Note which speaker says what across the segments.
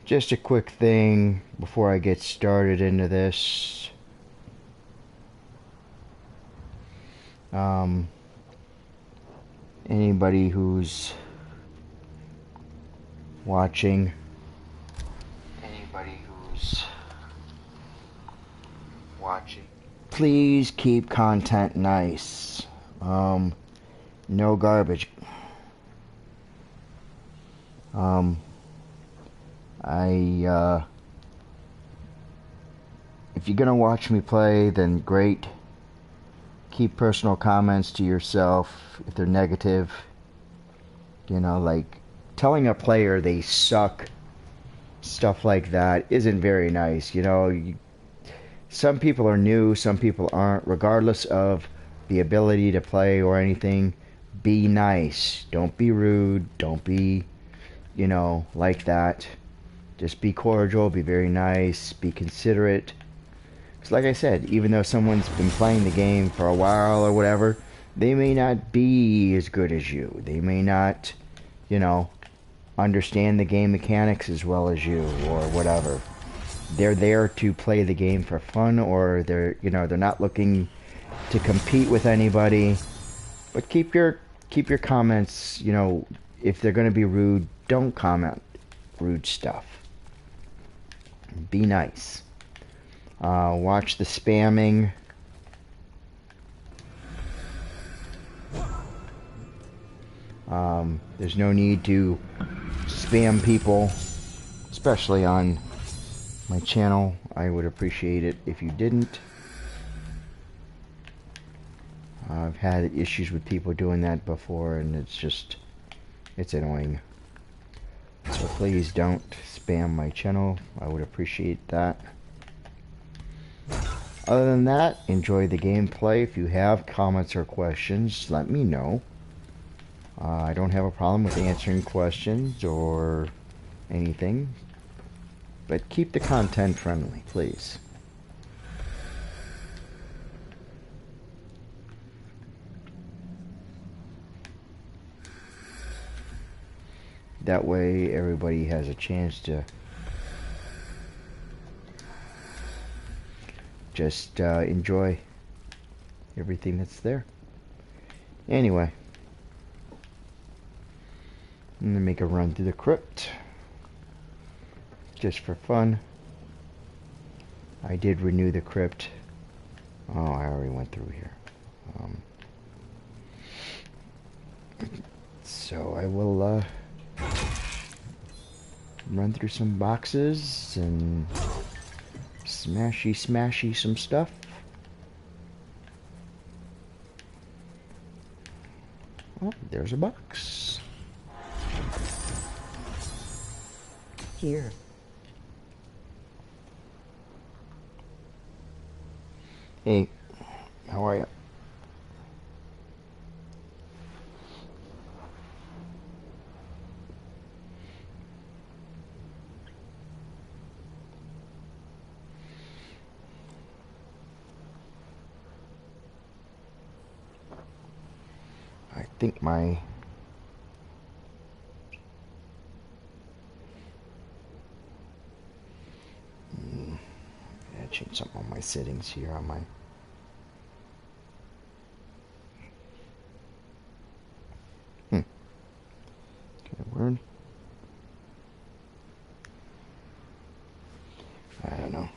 Speaker 1: Just a quick thing before I get started into this. Anybody who's watching, please keep content nice. No garbage. If you're gonna watch me play, then great. Keep personal comments to yourself if they're negative. You know, like telling a player they suck, stuff like that isn't very nice. You know, some people are new, some people aren't. Regardless of the ability to play or anything, be nice. Don't be rude. Don't be, you know, like that. Just be cordial, be very nice, be considerate. Because like I said, even though someone's been playing the game for a while or whatever, they may not be as good as you. They may not, you know, understand the game mechanics as well as you or whatever. They're there to play the game for fun, or they're, you know, they're not looking to compete with anybody. But keep your comments, you know, if they're going to be rude, don't comment rude stuff. Be nice. Watch the spamming. There's no need to spam people, especially on my channel. I would appreciate it if you didn't. I've had issues with people doing that before, and it's annoying. So please don't spam my channel. I would appreciate that. Other than that, enjoy the gameplay. If you have comments or questions, let me know. I don't have a problem with answering questions or anything, but keep the content friendly, please. That way everybody has a chance to just enjoy everything that's there. Anyway, I'm gonna make a run through the crypt just for fun. I did renew the crypt. Oh, I already went through here. So I will run through some boxes and smashy some stuff. Oh, there's a box. Here. Hey, how are you? I think my I changed something on my settings here on my word. I don't know.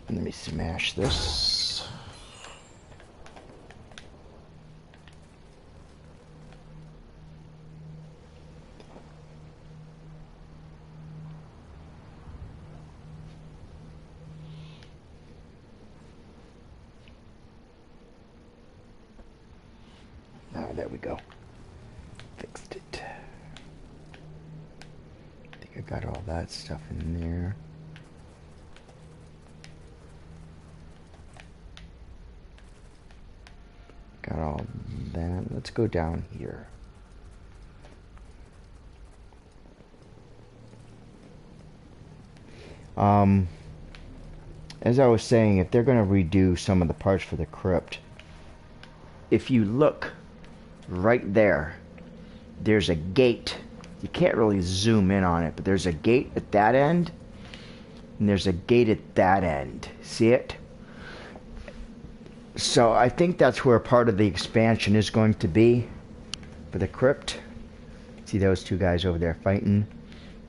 Speaker 1: Let me smash this. There we go. Fixed it. I think I got all that stuff in there. Got all that. Let's go down here. As I was saying, if they're going to redo some of the parts for the crypt, if you look right there, there's a gate You can't really zoom in on it, but there's a gate at that end, and there's a gate at that end. See it? So I think that's where part of the expansion is going to be for the crypt. See those two guys over there fighting?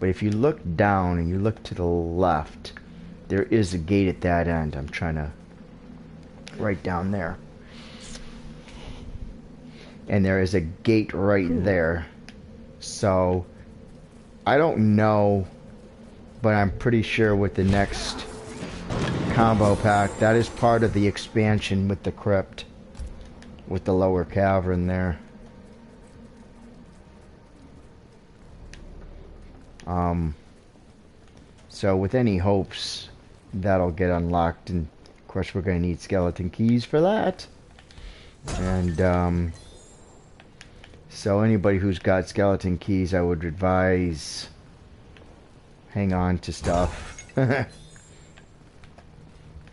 Speaker 1: But if you look down and you look to the left, there is a gate at that end. I'm trying to... right down there. And there is a gate right there. So, I don't know, but I'm pretty sure with the next combo pack, that is part of the expansion with the crypt. With the lower cavern there. So with any hopes, that'll get unlocked, and of course we're going to need skeleton keys for that. And, so anybody who's got skeleton keys, I would advise hang on to stuff. You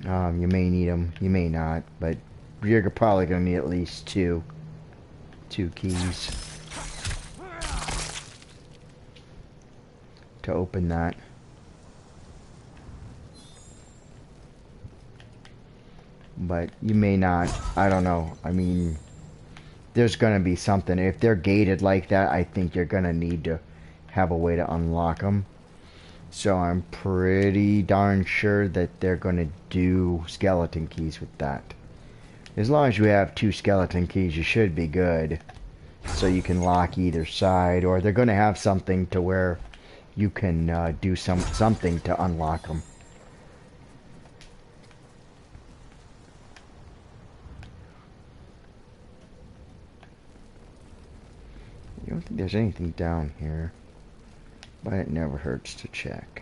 Speaker 1: may need them, you may not, but you're probably going to need at least two keys to open that. But you may not, I don't know. I mean, there's going to be something. If they're gated like that, I think you're going to need to have a way to unlock them. So I'm pretty darn sure that they're going to do skeleton keys with that. As long as you have 2 skeleton keys, you should be good. So you can lock either side, or they're going to have something to where you can do something to unlock them. I don't think there's anything down here, but it never hurts to check.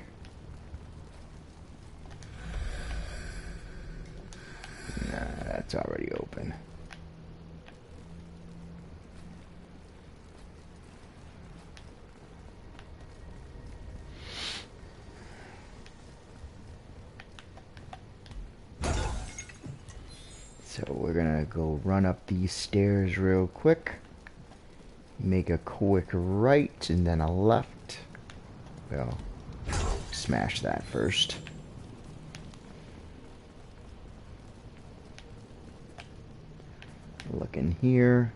Speaker 1: Nah, that's already open. So we're gonna go run up these stairs real quick. Make a quick right and then a left. Well, smash that first. Look in here.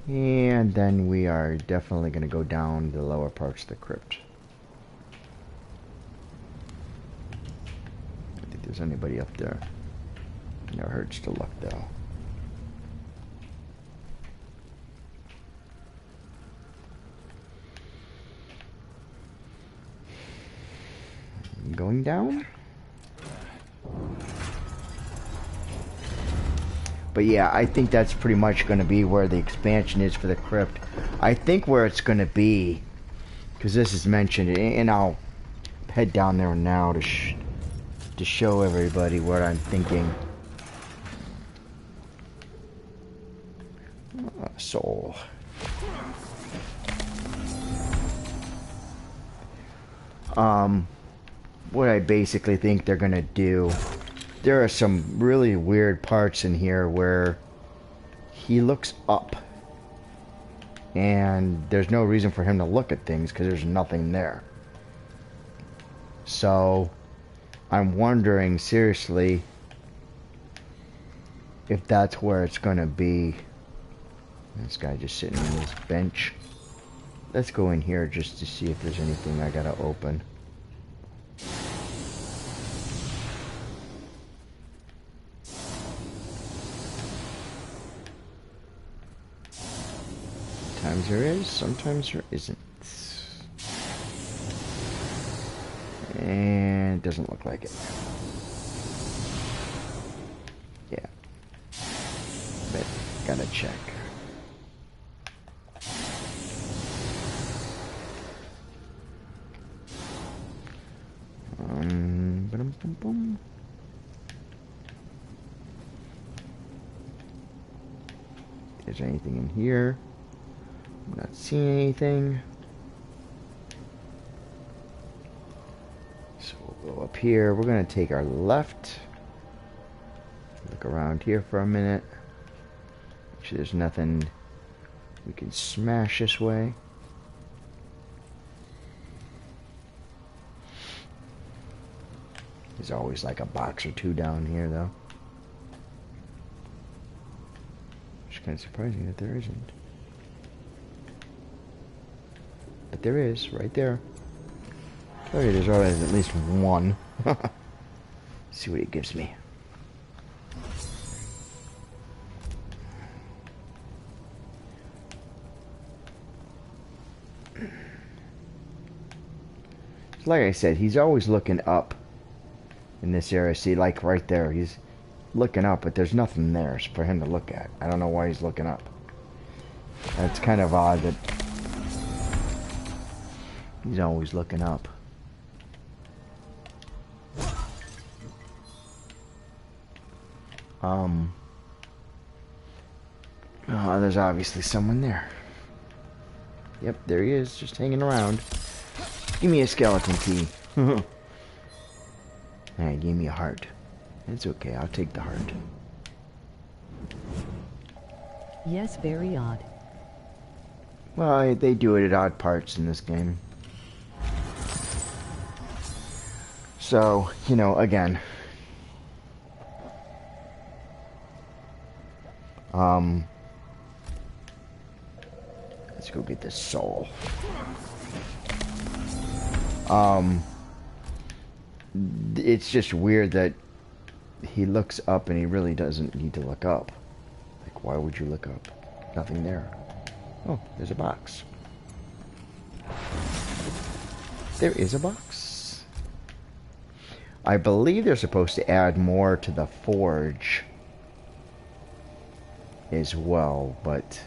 Speaker 1: And then we are definitely going to go down the lower parts of the crypt. I don't think there's anybody up there. Never hurts to look though. Going down? But yeah, I think that's pretty much going to be where the expansion is for the crypt. I think where it's going to be, because this is mentioned, and I'll head down there now to show everybody what I'm thinking. Soul. What I basically think they're gonna do, there are some really weird parts in here where he looks up and there's no reason for him to look at things because there's nothing there. So I'm wondering seriously if that's where it's gonna be. This guy just sitting on this bench. Let's go in here just to see if there's anything I gotta open. Sometimes there is, sometimes there isn't. And it doesn't look like it. Yeah. But gotta check. Boom. Is there anything in here? I'm not seeing anything. So we'll go up here. We're going to take our left. Look around here for a minute. Make sure there's nothing We can smash this way. There's always like a box or two down here, though. It's kind of surprising that there isn't. But there is, right there. Oh, yeah, there's always at least one. See what it gives me. Like I said, he's always looking up in this area. See, like right there, he's looking up, but there's nothing there for him to look at. I don't know why he's looking up. That's kind of odd that he's always looking up. Oh, there's obviously someone there. Yep, there he is, just hanging around. Give me a skeleton key. Alright, give me a heart. It's okay, I'll take the heart.
Speaker 2: Yes, very odd.
Speaker 1: Well, they do it at odd parts in this game. So, you know, again. Let's go get this soul. It's just weird that he looks up and he really doesn't need to look up. Like, why would you look up? Nothing there. Oh, there's a box. There is a box. I believe they're supposed to add more to the forge as well, but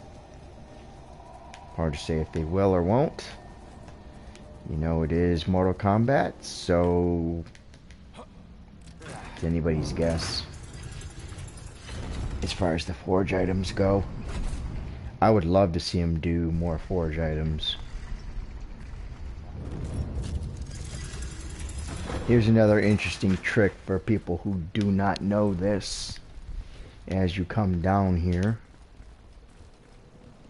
Speaker 1: hard to say if they will or won't. You know, it is Mortal Kombat, so it's anybody's guess as far as the forge items go. I would love to see him do more forge items. Here's another interesting trick for people who do not know this. As you come down here,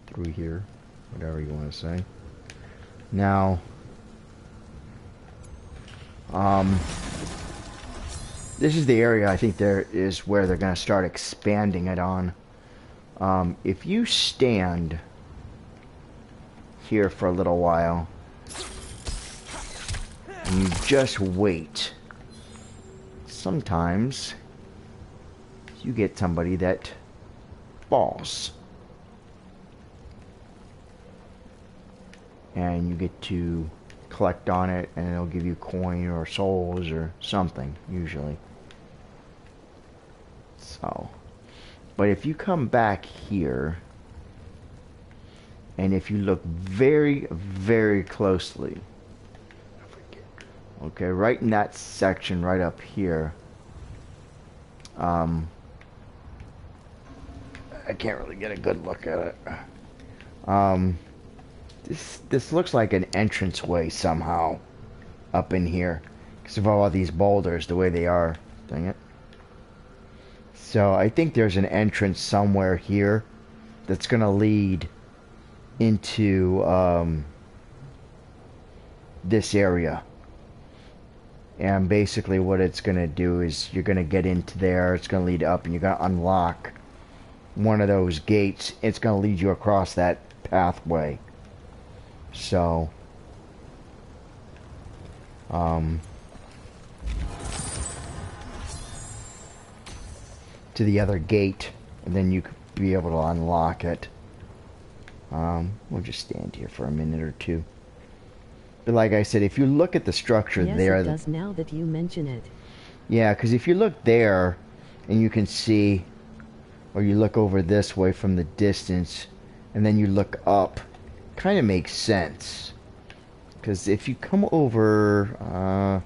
Speaker 1: through here, whatever you want to say. Now, this is the area I think there is where they're going to start expanding it on. If you stand here for a little while and you just wait, sometimes you get somebody that falls. And you get to collect on it, and it'll give you coin or souls or something, usually. So, but if you come back here, and if you look very, very closely, okay, right in that section right up here, I can't really get a good look at it. This looks like an entranceway somehow up in here because of all these boulders the way they are. Dang it. So I think there's an entrance somewhere here that's gonna lead into this area. And basically what it's gonna do is you're gonna get into there, it's gonna lead up, and you're gonna unlock one of those gates. It's gonna lead you across that pathway. So, to the other gate, and then you could be able to unlock it. We'll just stand here for a minute or two. But like I said, if you look at the structure there...
Speaker 2: Yes, it does now that you mention it.
Speaker 1: Yeah, because if you look there, and you can see, or you look over this way from the distance, and then you look up, kind of makes sense. Because if you come over,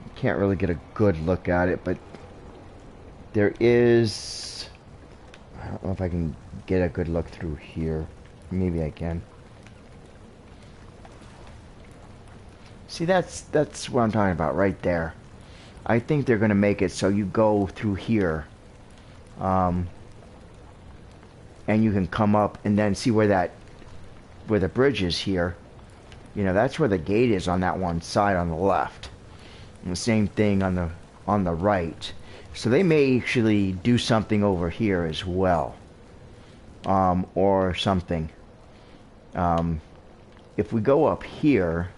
Speaker 1: you can't really get a good look at it, but there is... I don't know if I can get a good look through here. Maybe I can. See, that's what I'm talking about right there. I think they're going to make it so you go through here. and you can come up and then see where the bridge is here. You know, that's where the gate is on that one side on the left. And the same thing on the right. So they may actually do something over here as well. Or something. If we go up here,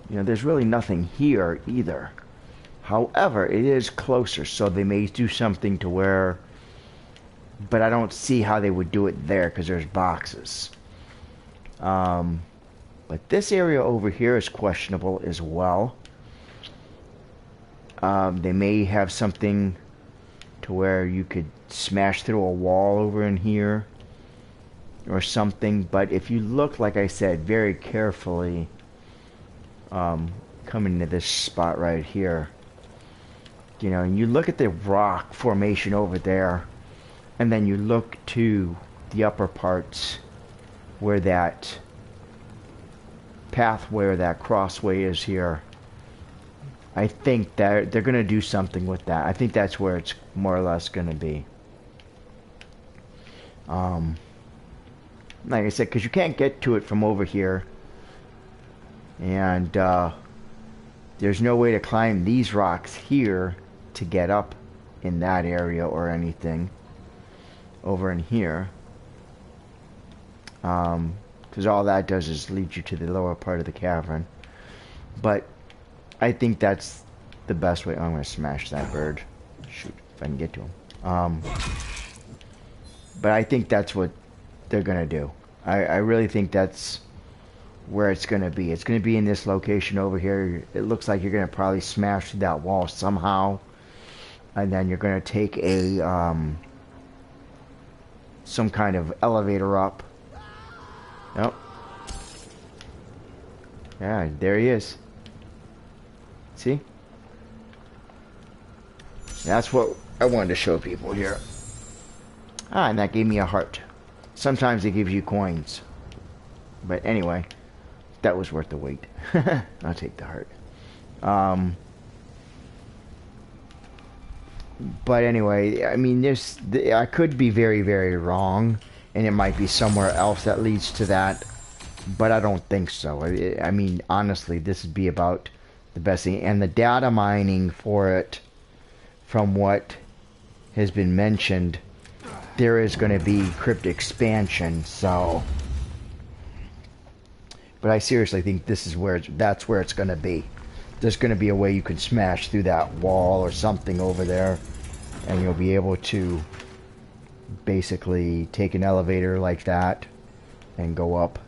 Speaker 1: you know, there's really nothing here either. However, it is closer, so they may do something to where, but I don't see how they would do it there because there's boxes. But this area over here is questionable as well. They may have something to where you could smash through a wall over in here or something, but if you look, like I said, very carefully, coming to this spot right here, you know, and you look at the rock formation over there, and then you look to the upper parts where that pathway or that crossway is here. I think that they're going to do something with that. I think that's where it's more or less going to be. Like I said, because you can't get to it from over here. And there's no way to climb these rocks here to get up in that area or anything over in here. Because all that does is lead you to the lower part of the cavern. But I think that's the best way. Oh, I'm going to smash that bird. Shoot, if I can get to him. But I think that's what they're going to do. I really think that's where it's going to be. It's going to be in this location over here. It looks like you're going to probably smash through that wall somehow. And then you're going to take a some kind of elevator up. Yep. Yeah, there he is. See? That's what I wanted to show people here. Ah, and that gave me a heart. Sometimes it gives you coins. But anyway, that was worth the wait. I'll take the heart. But anyway, I mean, I could be very, very wrong, and it might be somewhere else that leads to that, but I don't think so. I mean, honestly, this would be about the best thing. And the data mining for it, from what has been mentioned, there is going to be crypt expansion, so... But I seriously think this is that's where it's going to be. There's going to be a way you can smash through that wall or something over there, and you'll be able to basically take an elevator like that and go up.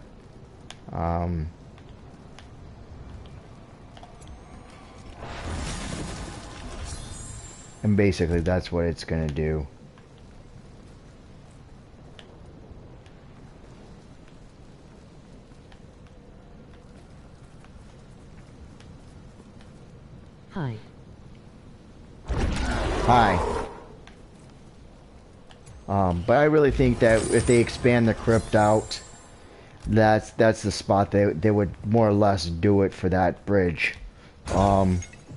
Speaker 1: And basically that's what it's going to do.
Speaker 2: Hi.
Speaker 1: Hi. But I really think that if they expand the crypt out, that's the spot they would more or less do it for that bridge.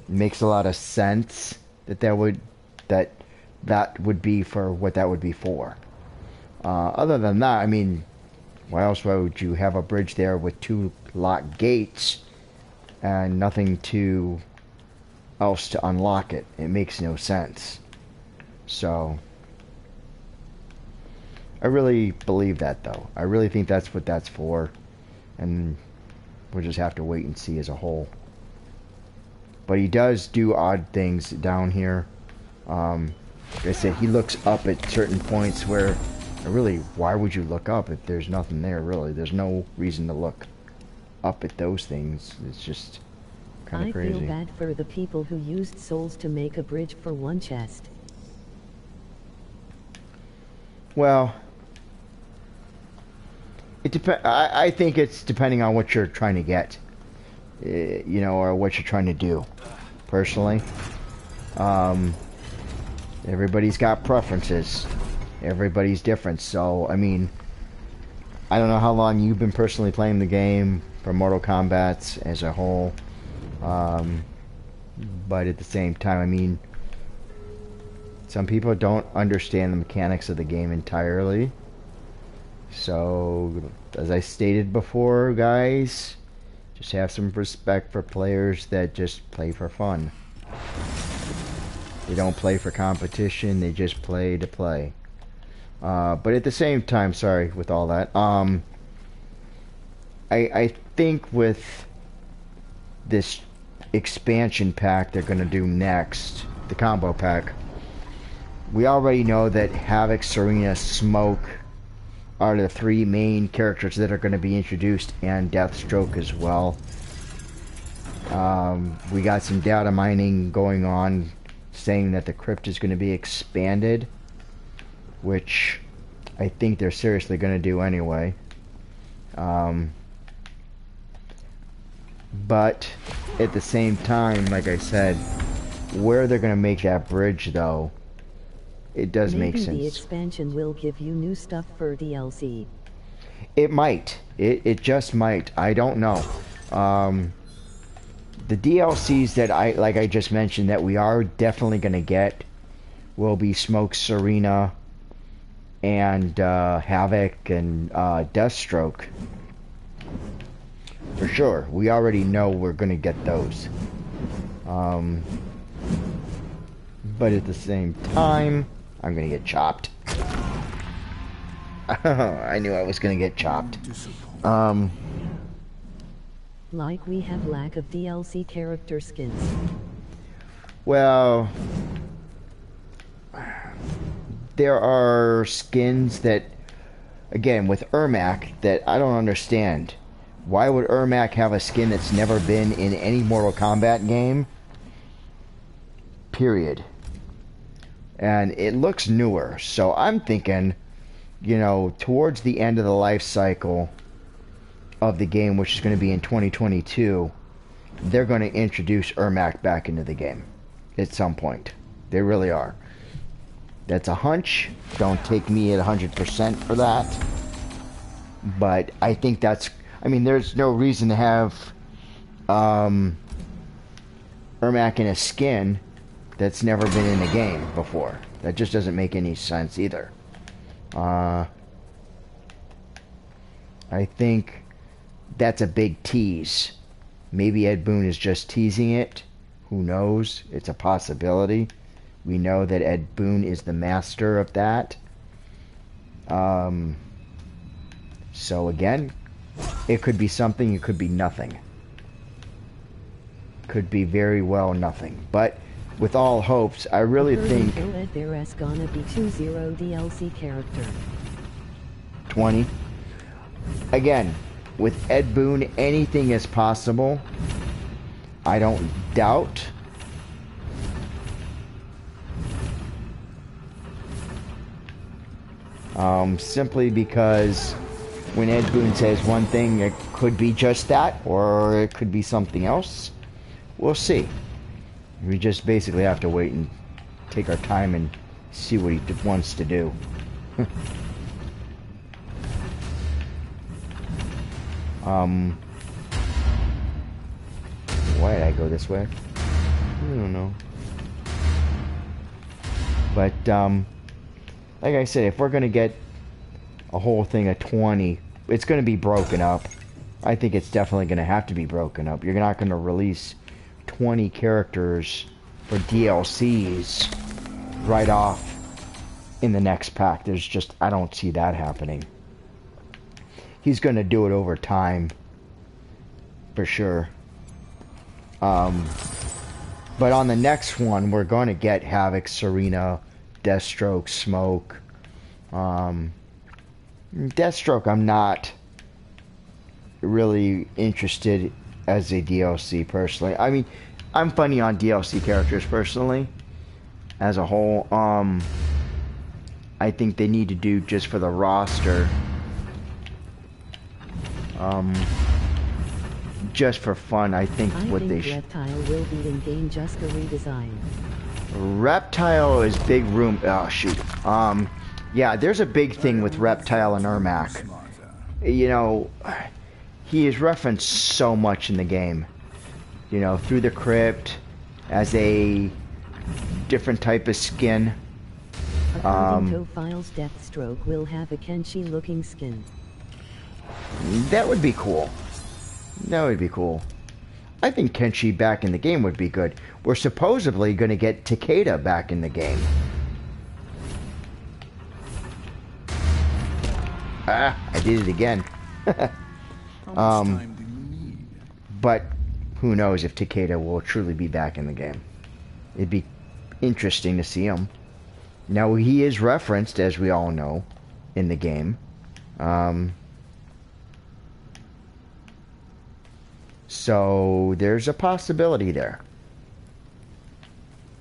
Speaker 1: Makes a lot of sense that would be for what that would be for. Other than that, I mean, why else would you have a bridge there with 2 locked gates and nothing else to unlock it? It makes no sense. So I really believe that, though. I really think that's what that's for, and we'll just have to wait and see as a whole. But he does do odd things down here. Like I said, he looks up at certain points where, really, why would you look up if there's nothing there, really? There's no reason to look up at those things. It's just kind of crazy.
Speaker 2: I feel bad for the people who used souls to make a bridge for one chest.
Speaker 1: Well, I think it's depending on what you're trying to get, you know, or what you're trying to do. Personally, everybody's got preferences. Everybody's different. So, I mean, I don't know how long you've been personally playing the game for Mortal Kombat as a whole, but at the same time, I mean, Some people don't understand the mechanics of the game entirely. So, as I stated before, guys, just have some respect for players that just play for fun. They don't play for competition, they just play to play. But at the same time, sorry with all that, I think with this expansion pack they're going to do next, the combo pack, we already know that Havoc, Serena, Smoke are the three main characters that are going to be introduced, and Deathstroke as well. We got some data mining going on saying that the crypt is going to be expanded, which I think they're seriously going to do anyway. But at the same time, like I said, where they're going to make that bridge, though, it does make sense.
Speaker 2: Maybe the expansion will give you new stuff for DLC.
Speaker 1: It might. It just might. I don't know. The DLCs that like I just mentioned, that we are definitely going to get will be Smoke, Serena, and Havoc and Deathstroke. For sure. We already know we're going to get those. But at the same time, I'm going to get chopped. I knew I was going to get chopped.
Speaker 2: Like we have lack of DLC character skins.
Speaker 1: Well, there are skins that, again, with Ermac, that I don't understand. Why would Ermac have a skin that's never been in any Mortal Kombat game? Period. And it looks newer, so I'm thinking, you know, towards the end of the life cycle of the game, which is going to be in 2022, they're going to introduce Ermac back into the game at some point. They really are. That's a hunch. Don't take me at 100% for that. But I think that's... I mean, there's no reason to have Ermac in a skin that's never been in the game before. That just doesn't make any sense either. I think that's a big tease. Maybe Ed Boon is just teasing it. Who knows? It's a possibility. We know that Ed Boon is the master of that. So again, it could be something, it could be nothing. Could be very well nothing. But with all hopes, I really think...
Speaker 2: There's gonna be 20 DLC character.
Speaker 1: 20. Again, with Ed Boon, anything is possible. I don't doubt. Simply because when Ed Boon says one thing, it could be just that, or it could be something else. We'll see. We just basically have to wait and take our time and see what he wants to do. Why did I go this way? I don't know. But, like I said, if we're gonna get a whole thing of 20, it's gonna be broken up. I think it's definitely gonna have to be broken up. You're not gonna release 20 characters for DLCs right off in the next pack. There's just, I don't see that happening. He's going to do it over time, for sure. But on the next one, we're going to get Havoc, Serena, Deathstroke, Smoke. Deathstroke, I'm not really interested as a DLC, personally. I mean, I'm funny on DLC characters, personally, as a whole. I think they need to do just for the roster. Just for fun, I think what they should...
Speaker 2: Reptile will be in-game, just a redesign.
Speaker 1: Reptile is big room... Oh, shoot. Yeah, there's a big thing with Reptile and Ermac. You know, he is referenced so much in the game. You know, through the crypt, as a different type of skin.
Speaker 2: According to files, Deathstroke will have a Kenshi-looking skin.
Speaker 1: That would be cool. That would be cool. I think Kenshi back in the game would be good. We're supposedly going to get Takeda back in the game. Ah, I did it again. But who knows if Takeda will truly be back in the game. It'd be interesting to see him. Now, he is referenced, as we all know, in the game. So, there's a possibility there.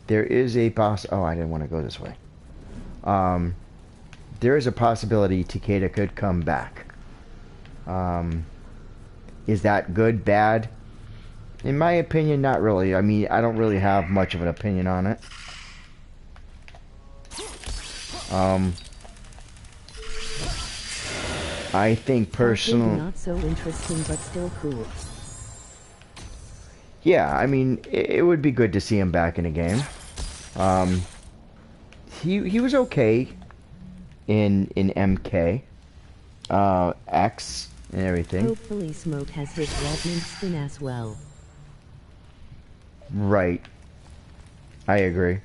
Speaker 1: There is a oh, I didn't want to go this way. There is a possibility Takeda could come back. Is that good, bad? In my opinion, not really. I mean, I don't really have much of an opinion on it. I think personally...
Speaker 2: Not so interesting, but still cool.
Speaker 1: Yeah, I mean, it would be good to see him back in a game. He was okay in MK, X, and everything.
Speaker 2: Hopefully Smoke has his Redmond skin as well.
Speaker 1: Right. I agree.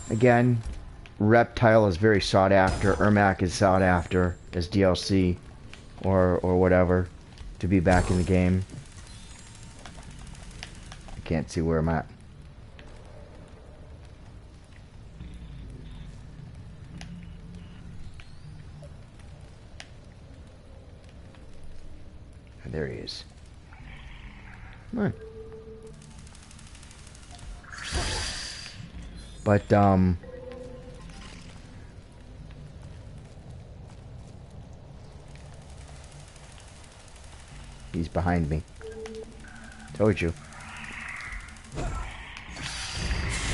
Speaker 1: Again, Reptile is very sought after. Ermac is sought after as DLC or whatever to be back in the game. I can't see where I'm at. There he is. Come on. But, he's behind me. Told you.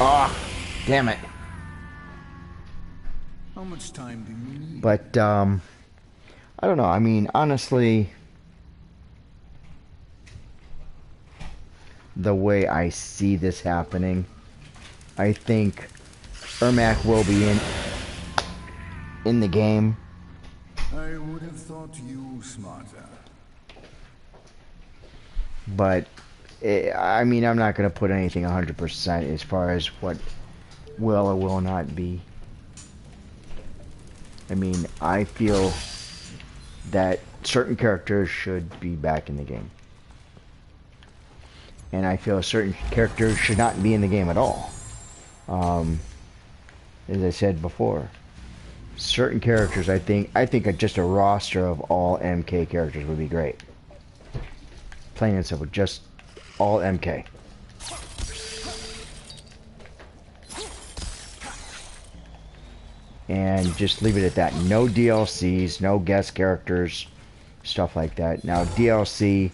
Speaker 1: Ah, damn it.
Speaker 3: How much time do you need?
Speaker 1: But, I don't know. I mean, honestly, the way I see this happening, I think Ermac will be in the game.
Speaker 3: I would have thought you smarter.
Speaker 1: But, I mean, I'm not going to put anything 100% as far as what will or will not be. I mean, I feel that certain characters should be back in the game. And I feel certain characters should not be in the game at all. As I said before, certain characters, I think just a roster of all MK characters would be great. Plain and simple, just all MK. And just leave it at that. No DLCs, no guest characters, stuff like that. Now DLC,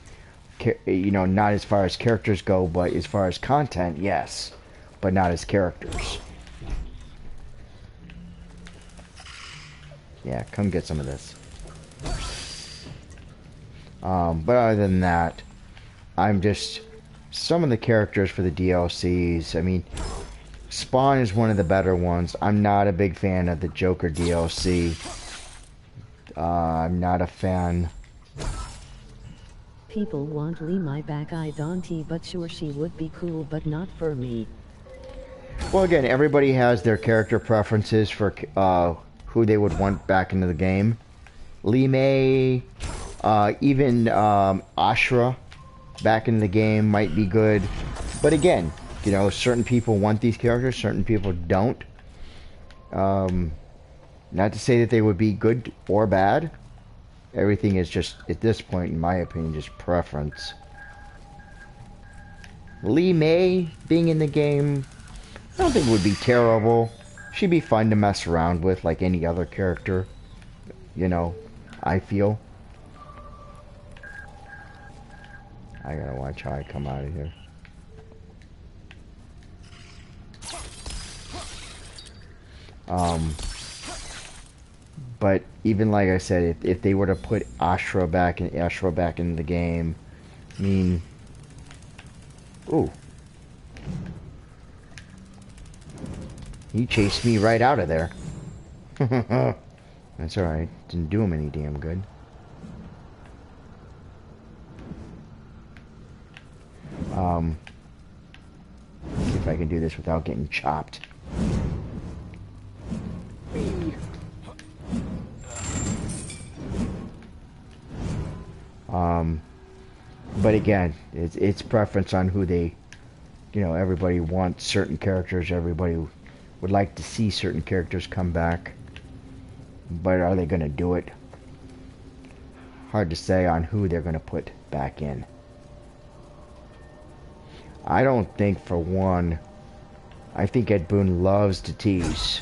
Speaker 1: you know, not as far as characters go, but as far as content, yes. But not as characters. Yeah, come get some of this. But other than that, I'm just... Some of the characters for the DLCs, I mean... Spawn is one of the better ones. I'm not a big fan of the Joker DLC. I'm not a fan...
Speaker 2: People want Lee back, I don't, but sure she would be cool, but not for me.
Speaker 1: Well, again, everybody has their character preferences for who they would want back into the game. Lee May, even Ashra back in the game might be good. But again, you know, certain people want these characters, certain people don't. Not to say that they would be good or bad. Everything is just, at this point, in my opinion, just preference. Lee May being in the game, I don't think would be terrible. She'd be fun to mess around with, like any other character. You know, I feel. I gotta watch how I come out of here. But even like I said, if they were to put Ashra back in the game, I mean, ooh, He chased me right out of there. That's alright. Didn't do him any damn good. See if I can do this without getting chopped. But again, it's preference on who they, you know, everybody wants certain characters, everybody would like to see certain characters come back, but are they going to do it? Hard to say on who they're going to put back in. I don't think, for one, I think Ed Boon loves to tease,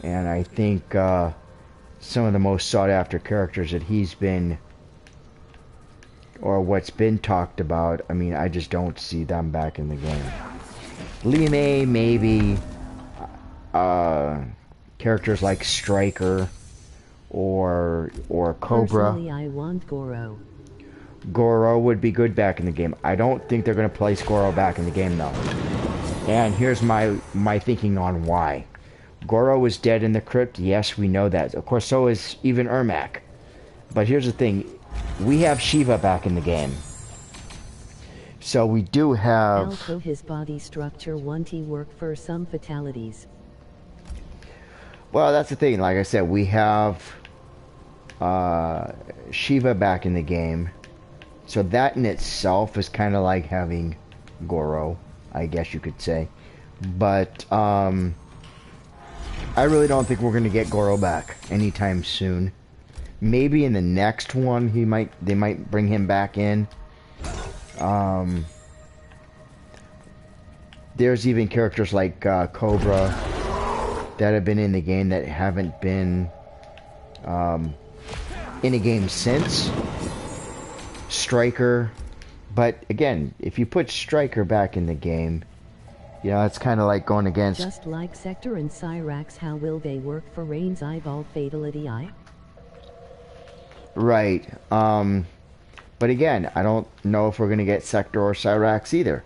Speaker 1: and I think some of the most sought after characters that he's been, or what's been talked about, I mean, I just don't see them back in the game. Li Mei, maybe. Characters like Striker or Cobra.
Speaker 2: Personally, I want Goro.
Speaker 1: Goro would be good back in the game. I don't think they're going to place Goro back in the game, though. And here's my thinking on why. Goro is dead in the crypt. Yes, we know that. Of course, so is even Ermac. But here's the thing. We have Shiva back in the game. So we do have...
Speaker 2: Also, his body structure won't work for some fatalities.
Speaker 1: Well, that's the thing. Like I said, we have Shiva back in the game. So that in itself is kind of like having Goro, I guess you could say. But I really don't think we're going to get Goro back anytime soon. Maybe in the next one they might bring him back in. There's even characters like Cobra that have been in the game that haven't been in a game since. Striker. But again, if you put Striker back in the game, you know, it's kind of like going against...
Speaker 2: Just like Sector and Cyrax, how will they work for Rain's Eyeball Fatality Eye?
Speaker 1: Right. But again, I don't know if we're going to get Sector or Cyrax either.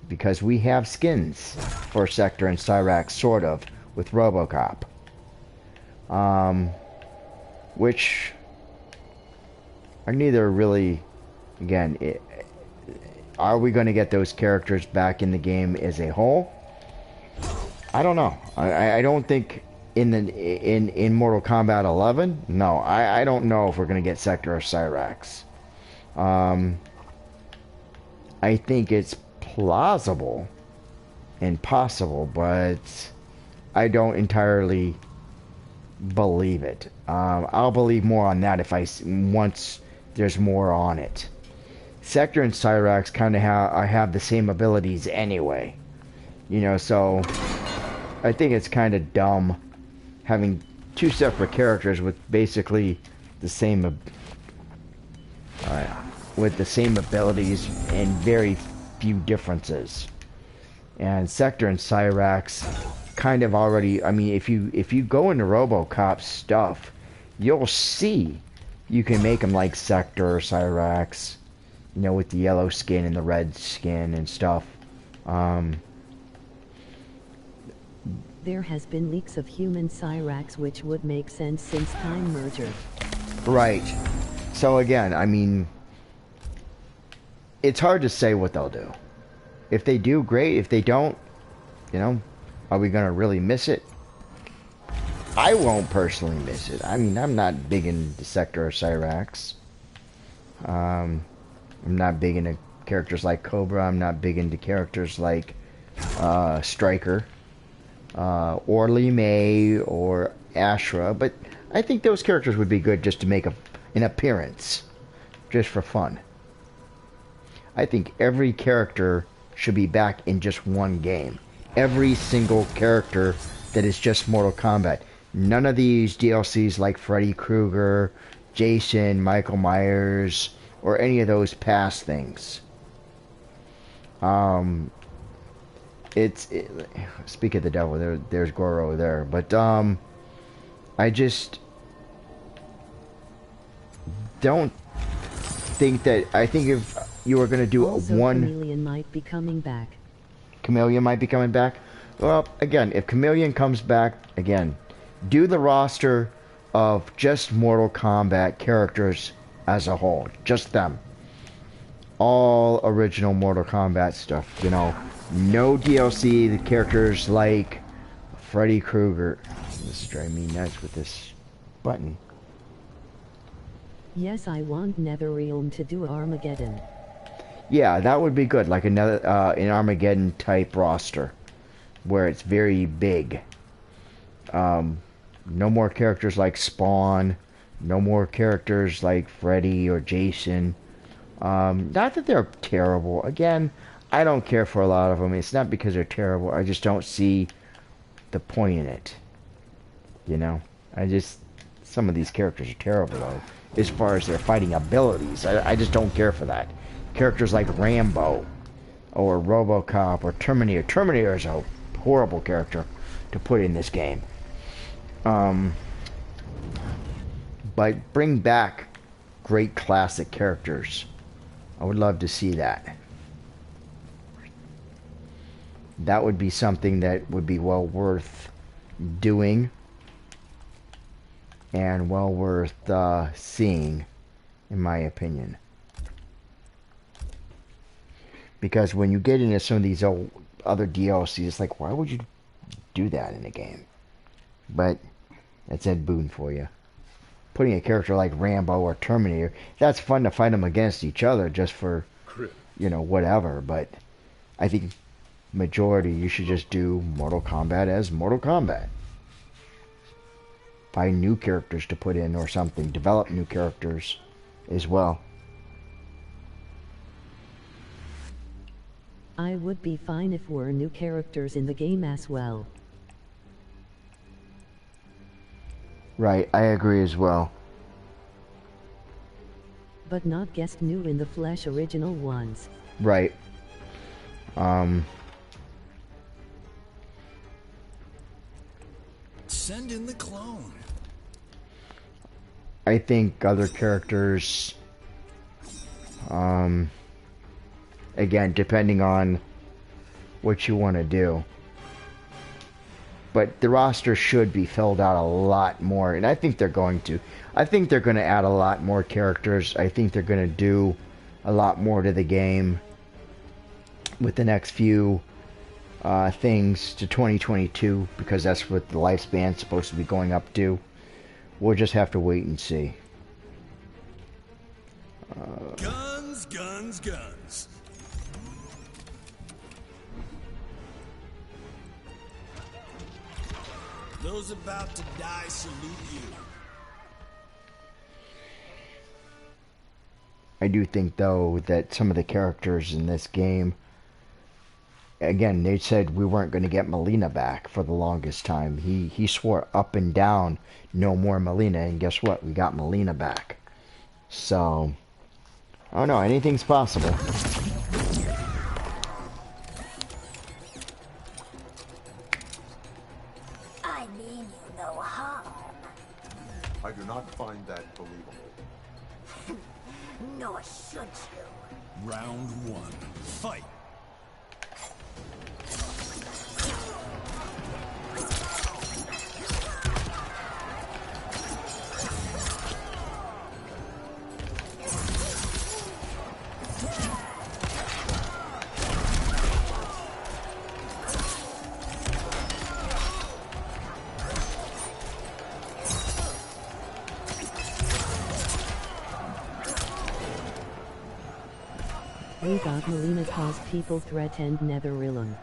Speaker 1: Because we have skins for Sector and Cyrax, sort of, with RoboCop. Which are neither really... Again, are we going to get those characters back in the game as a whole? I don't know. I don't think in Mortal Kombat 11. No, I don't know if we're going to get Sector or Cyrax. I think it's plausible and possible, but I don't entirely believe it. I'll believe more on that once there's more on it. Sector and Cyrax kind of have the same abilities anyway, you know, so I think it's kind of dumb having two separate characters with basically the same abilities and very few differences. And Sector and Cyrax kind of already, I mean, if you go into RoboCop stuff, you'll see you can make them like Sector or Cyrax, you know, with the yellow skin and the red skin and stuff.
Speaker 2: There has been leaks of human Cyrax, which would make sense since Time Merger.
Speaker 1: Right. So again, I mean, it's hard to say what they'll do. If they do, great. If they don't, you know, are we going to really miss it? I won't personally miss it. I mean, I'm not big into Sector or Cyrax. I'm not big into characters like Cobra. I'm not big into characters like Striker. Or Li Mei or Ashra. But I think those characters would be good just to make an appearance. Just for fun. I think every character should be back in just one game. Every single character that is just Mortal Kombat. None of these DLCs like Freddy Krueger, Jason, Michael Myers, or any of those past things. Speak of the devil, there's Goro there, but I just don't think that. I think if you were going to do
Speaker 2: also,
Speaker 1: one,
Speaker 2: Chameleon might be coming back.
Speaker 1: Chameleon might be coming back. Well, again, if Chameleon comes back, again, do the roster of just Mortal Kombat characters as a whole. Just them. All original Mortal Kombat stuff, you know. No DLC, the characters like Freddy Krueger. This is driving me nuts with this button.
Speaker 2: Yes, I want NetherRealm to do Armageddon.
Speaker 1: Yeah, that would be good. Like another an Armageddon type roster where it's very big. No more characters like Spawn. No more characters like Freddy or Jason. Not that they're terrible. Again, I don't care for a lot of them. It's not because they're terrible. I just don't see the point in it. You know? Some of these characters are terrible, though, as far as their fighting abilities. I just don't care for that. Characters like Rambo, or RoboCop, or Terminator. Terminator is a horrible character to put in this game. But bring back great classic characters. I would love to see that. That would be something that would be well worth doing and well worth seeing, in my opinion. Because when you get into some of these other DLCs, it's like, why would you do that in a game? But that's Ed Boon for you. Putting a character like Rambo or Terminator, that's fun to fight them against each other just for, you know, whatever. But I think majority, you should just do Mortal Kombat as Mortal Kombat. Find new characters to put in or something. Develop new characters as well.
Speaker 2: I would be fine if were new characters in the game as well.
Speaker 1: Right, I agree as well.
Speaker 2: But not guest new in the flesh original ones.
Speaker 1: Right.
Speaker 3: Send in the clone.
Speaker 1: I think other characters, again, depending on what you want to do. But the roster should be filled out a lot more, and I think they're going to. I think they're going to add a lot more characters. I think they're going to do a lot more to the game with the next few things to 2022, because that's what the lifespan's supposed to be going up to. We'll just have to wait and see.
Speaker 3: Guns, guns, guns. Those about to die salute you.
Speaker 1: I do think, though, that some of the characters in this game, again, they said we weren't going to get Melina back for the longest time. He swore up and down, no more Melina, and guess what? We got Melina back. So, I don't know, anything's possible.
Speaker 4: I mean you no harm.
Speaker 5: I do not find that believable.
Speaker 4: Nor should you.
Speaker 3: Round one. Fight.
Speaker 2: We got Melina cause people threatened NetherRealm.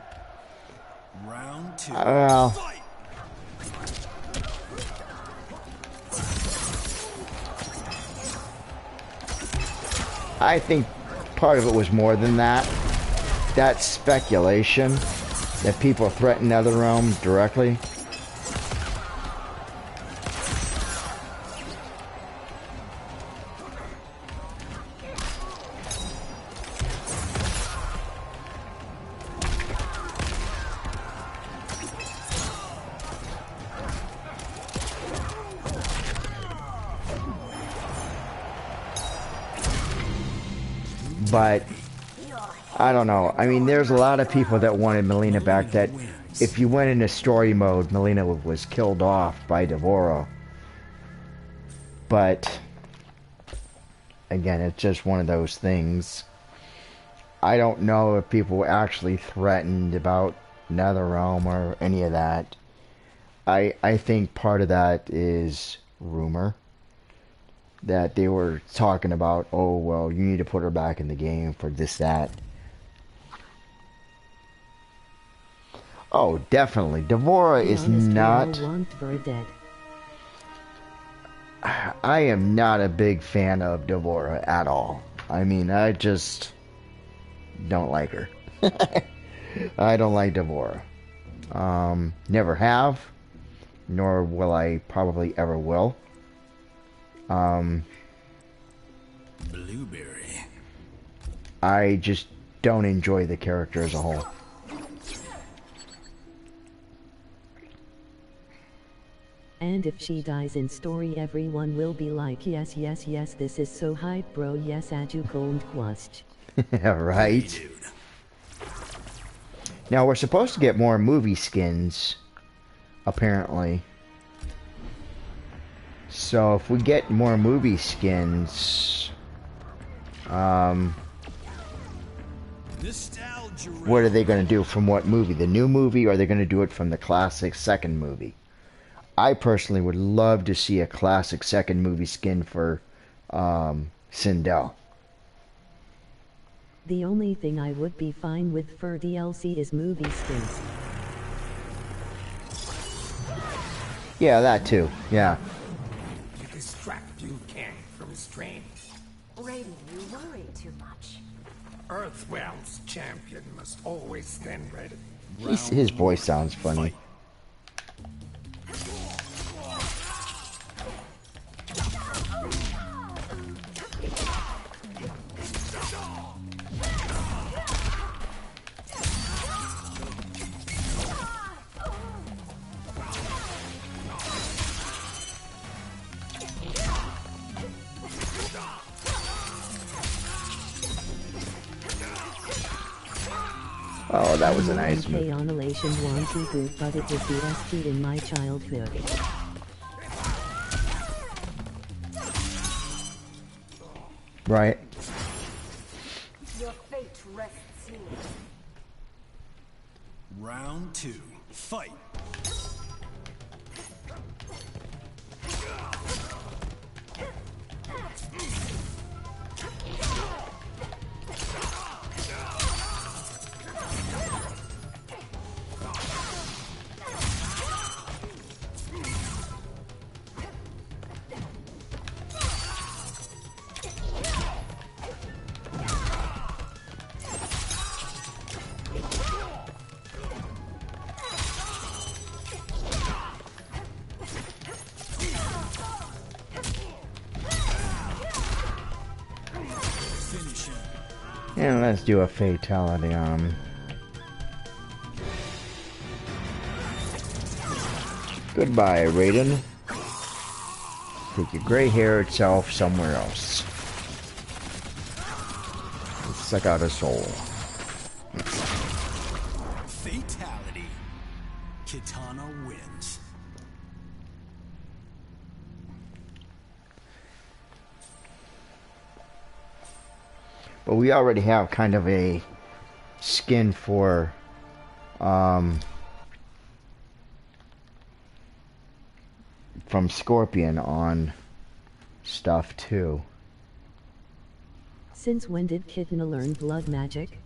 Speaker 3: Round two.
Speaker 1: Well, I think part of it was more than that. That's speculation that people threaten NetherRealm directly. But I don't know. I mean, there's a lot of people that wanted Melina back that if you went into story mode, Melina was killed off by Devora. But again, it's just one of those things. I don't know if people were actually threatened about NetherRealm or any of that. I think part of that is rumor. That they were talking about, oh, well, you need to put her back in the game for this, that. Oh, definitely. Devora is not... I am not a big fan of Devora at all. I mean, I just don't like her. I don't like Devora. Never have, nor will I probably ever will.
Speaker 3: Blueberry.
Speaker 1: I just don't enjoy the character as a whole.
Speaker 2: And if she dies in story, everyone will be like, yes, yes, yes, this is so hype, bro, yes, aju cold quast.
Speaker 1: Right? Now, we're supposed to get more movie skins, apparently. So, if we get more movie skins, what are they going to do? From what movie? The new movie, or are they going to do it from the classic second movie? I personally would love to see a classic second movie skin for Sindel.
Speaker 2: The only thing I would be fine with for DLC is movie skins.
Speaker 1: Yeah, that too. Yeah.
Speaker 6: You distract Liu Kang from his training.
Speaker 4: Raiden, you worry too much.
Speaker 6: Earthrealm's champion must always stand ready.
Speaker 1: His voice sounds funny. Oh, that was a nice move.
Speaker 2: Annihilation want to good, but it was the best in my childhood.
Speaker 1: Right.
Speaker 4: Your fate rests here.
Speaker 3: Round 2. Fight.
Speaker 1: And let's do a fatality on him. Goodbye, Raiden. Take your gray-haired self somewhere else. Let's suck out a soul.
Speaker 3: Fatality. Kitana wins.
Speaker 1: But we already have kind of a skin for from Scorpion on stuff too.
Speaker 2: Since when did Kitana learn blood magic?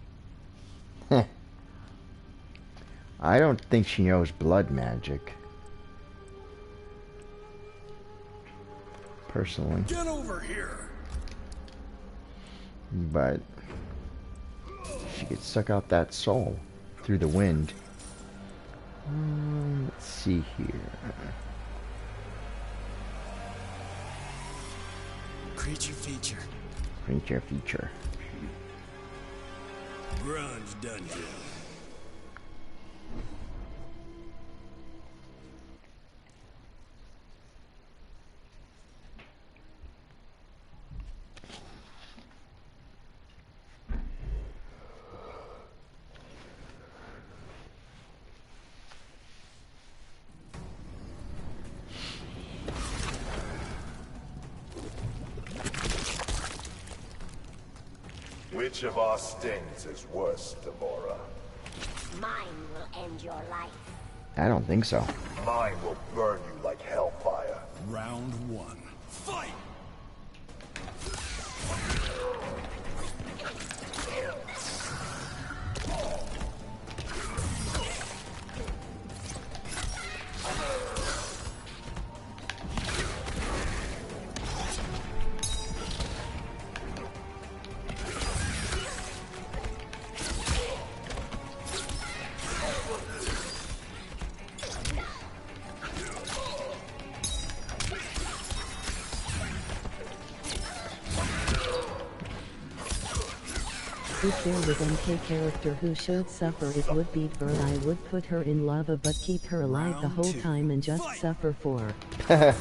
Speaker 1: I don't think she knows blood magic. Personally.
Speaker 3: Get over here.
Speaker 1: But she could suck out that soul through the wind. Let's see here.
Speaker 3: Creature feature.
Speaker 1: Creature feature.
Speaker 3: Grunge dungeon.
Speaker 7: Which of our stings is worse, Deborah?
Speaker 4: Mine will end your life.
Speaker 1: I don't think so.
Speaker 7: Mine will burn you like hellfire.
Speaker 3: Round one. Fight!
Speaker 2: If there was MK character who should suffer, it would be her. I would put her in lava but keep her alive the whole time and just suffer for her.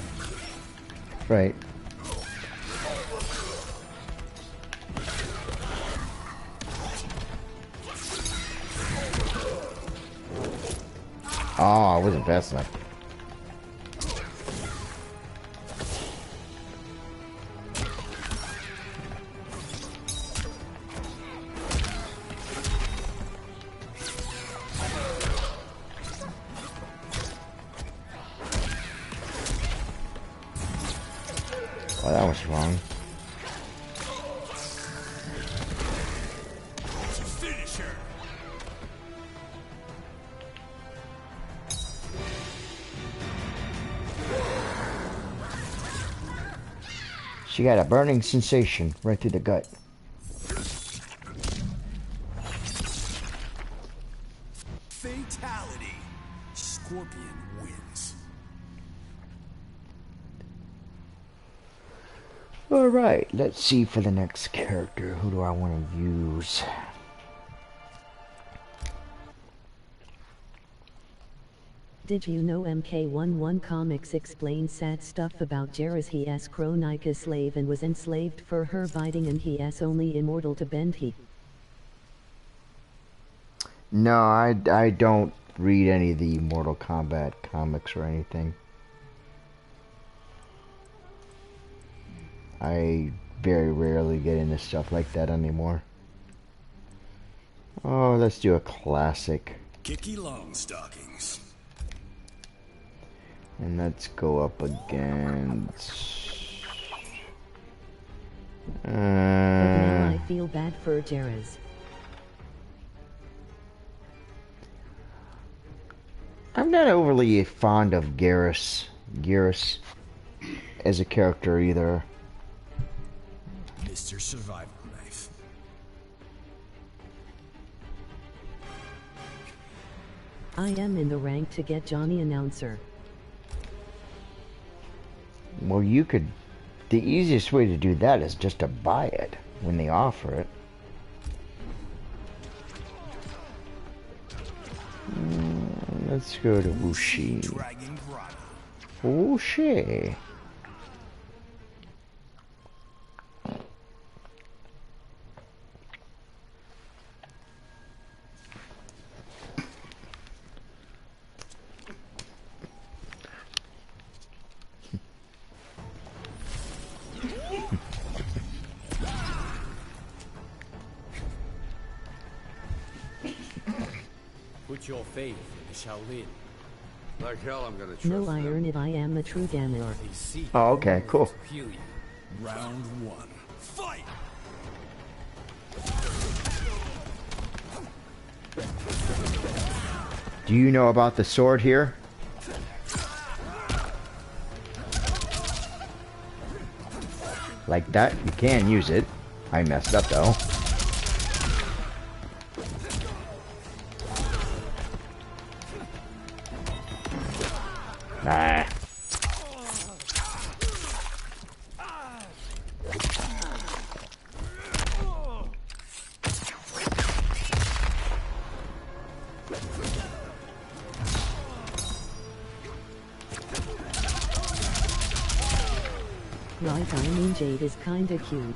Speaker 1: Right. Oh, I wasn't fast enough. Well, that was wrong.
Speaker 3: Finish her.
Speaker 1: She got a burning sensation right through the gut.
Speaker 3: Fatality. Scorpion wins.
Speaker 1: Alright, let's see for the next character. Who do I want to use?
Speaker 2: Did you know MK11 Comics explains sad stuff about Jairus? He Chronika's slave and was enslaved for her biting, and he only immortal to bend he.
Speaker 1: No, I don't read any of the Mortal Kombat comics or anything. I very rarely get into stuff like that anymore. Oh, let's do a classic.
Speaker 3: Kicky long stockings.
Speaker 1: And let's go up against...
Speaker 2: But now I feel bad for Jairus.
Speaker 1: I'm not overly fond of Garrus as a character either.
Speaker 3: Mr. Survival Knife.
Speaker 2: I am in the rank to get Johnny Announcer.
Speaker 1: Well, you could... The easiest way to do that is just to buy it when they offer it. Let's go to Wuxi.
Speaker 3: Dragon Grotto.
Speaker 1: Wuxi.
Speaker 8: Put your faith in Shaolin.
Speaker 6: Like hell, I'm gonna trust
Speaker 2: No
Speaker 6: them.
Speaker 2: iron if I am a true gamer.
Speaker 1: Oh, okay, cool.
Speaker 3: Round one. Fight!
Speaker 1: Do you know about the sword here? Like that? You can use it. I messed up though. Nah.
Speaker 2: Right, I mean Jade is kinda cute.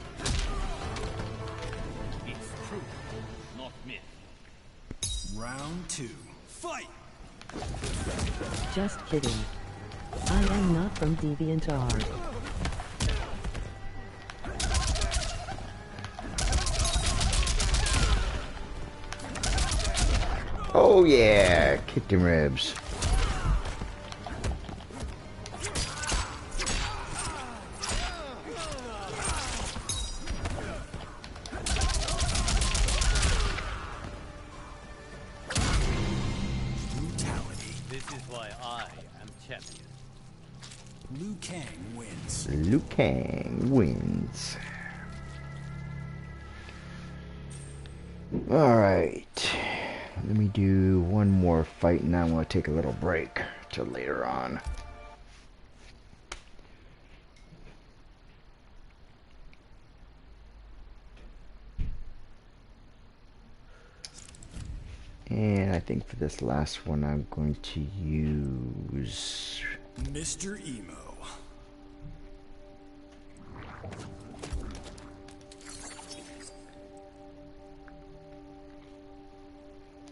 Speaker 8: It's truth, not myth.
Speaker 3: Round two. Fight!
Speaker 2: Just kidding. I am not from DeviantArt.
Speaker 1: Oh yeah, kick them ribs.
Speaker 6: Brutality.
Speaker 8: This is why I am champion.
Speaker 6: Liu Kang wins.
Speaker 1: Liu Kang wins. Alright. Let me do one more fight and then I'm going to take a little break till later on. And I think for this last one I'm going to use
Speaker 6: Mr. Emo.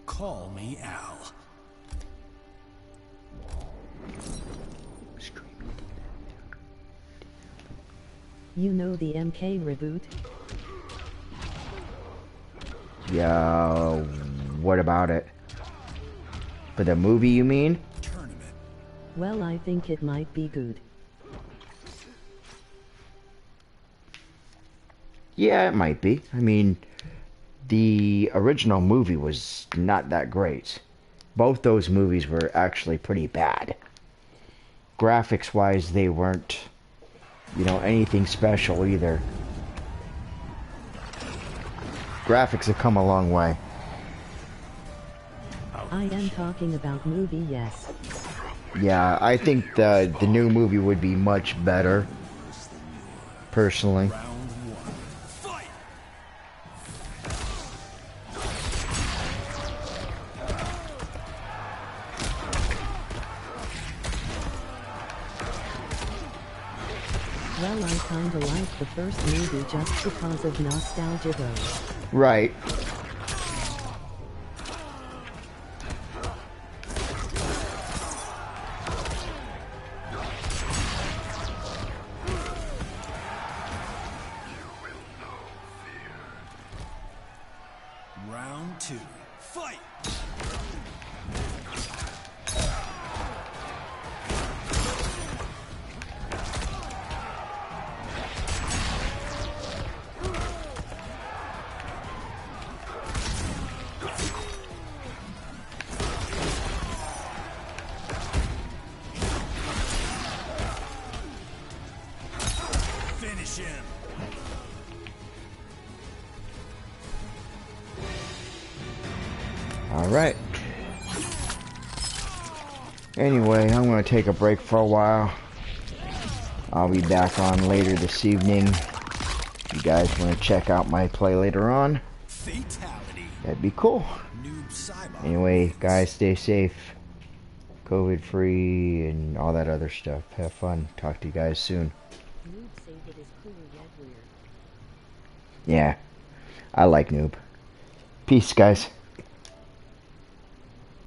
Speaker 6: Call me Al.
Speaker 2: You know the MK reboot?
Speaker 1: Yeah, what about it? For the movie, you mean?
Speaker 6: Tournament.
Speaker 2: Well, I think it might be good.
Speaker 1: Yeah, it might be. I mean, the original movie was not that great. Both those movies were actually pretty bad. Graphics-wise, they weren't, you know, anything special either. Graphics have come a long way.
Speaker 2: I am talking about movie, yes.
Speaker 1: Yeah, I think the new movie would be much better, personally.
Speaker 6: Round one. Fight!
Speaker 2: Well, I kinda like the first movie just because of nostalgia though.
Speaker 1: Right.
Speaker 6: Round two. Fight! Finish him.
Speaker 1: Alright. Anyway, I'm going to take a break for a while. I'll be back on later this evening. If you guys want to check out my play later on,
Speaker 6: Fatality.
Speaker 1: that'd be cool.
Speaker 6: Noob Saibot.
Speaker 1: Anyway, guys, stay safe. COVID free and all that other stuff. Have fun. Talk to you guys soon.
Speaker 2: Noob say it is cool yet weird.
Speaker 1: Yeah, I like Noob. Peace, guys.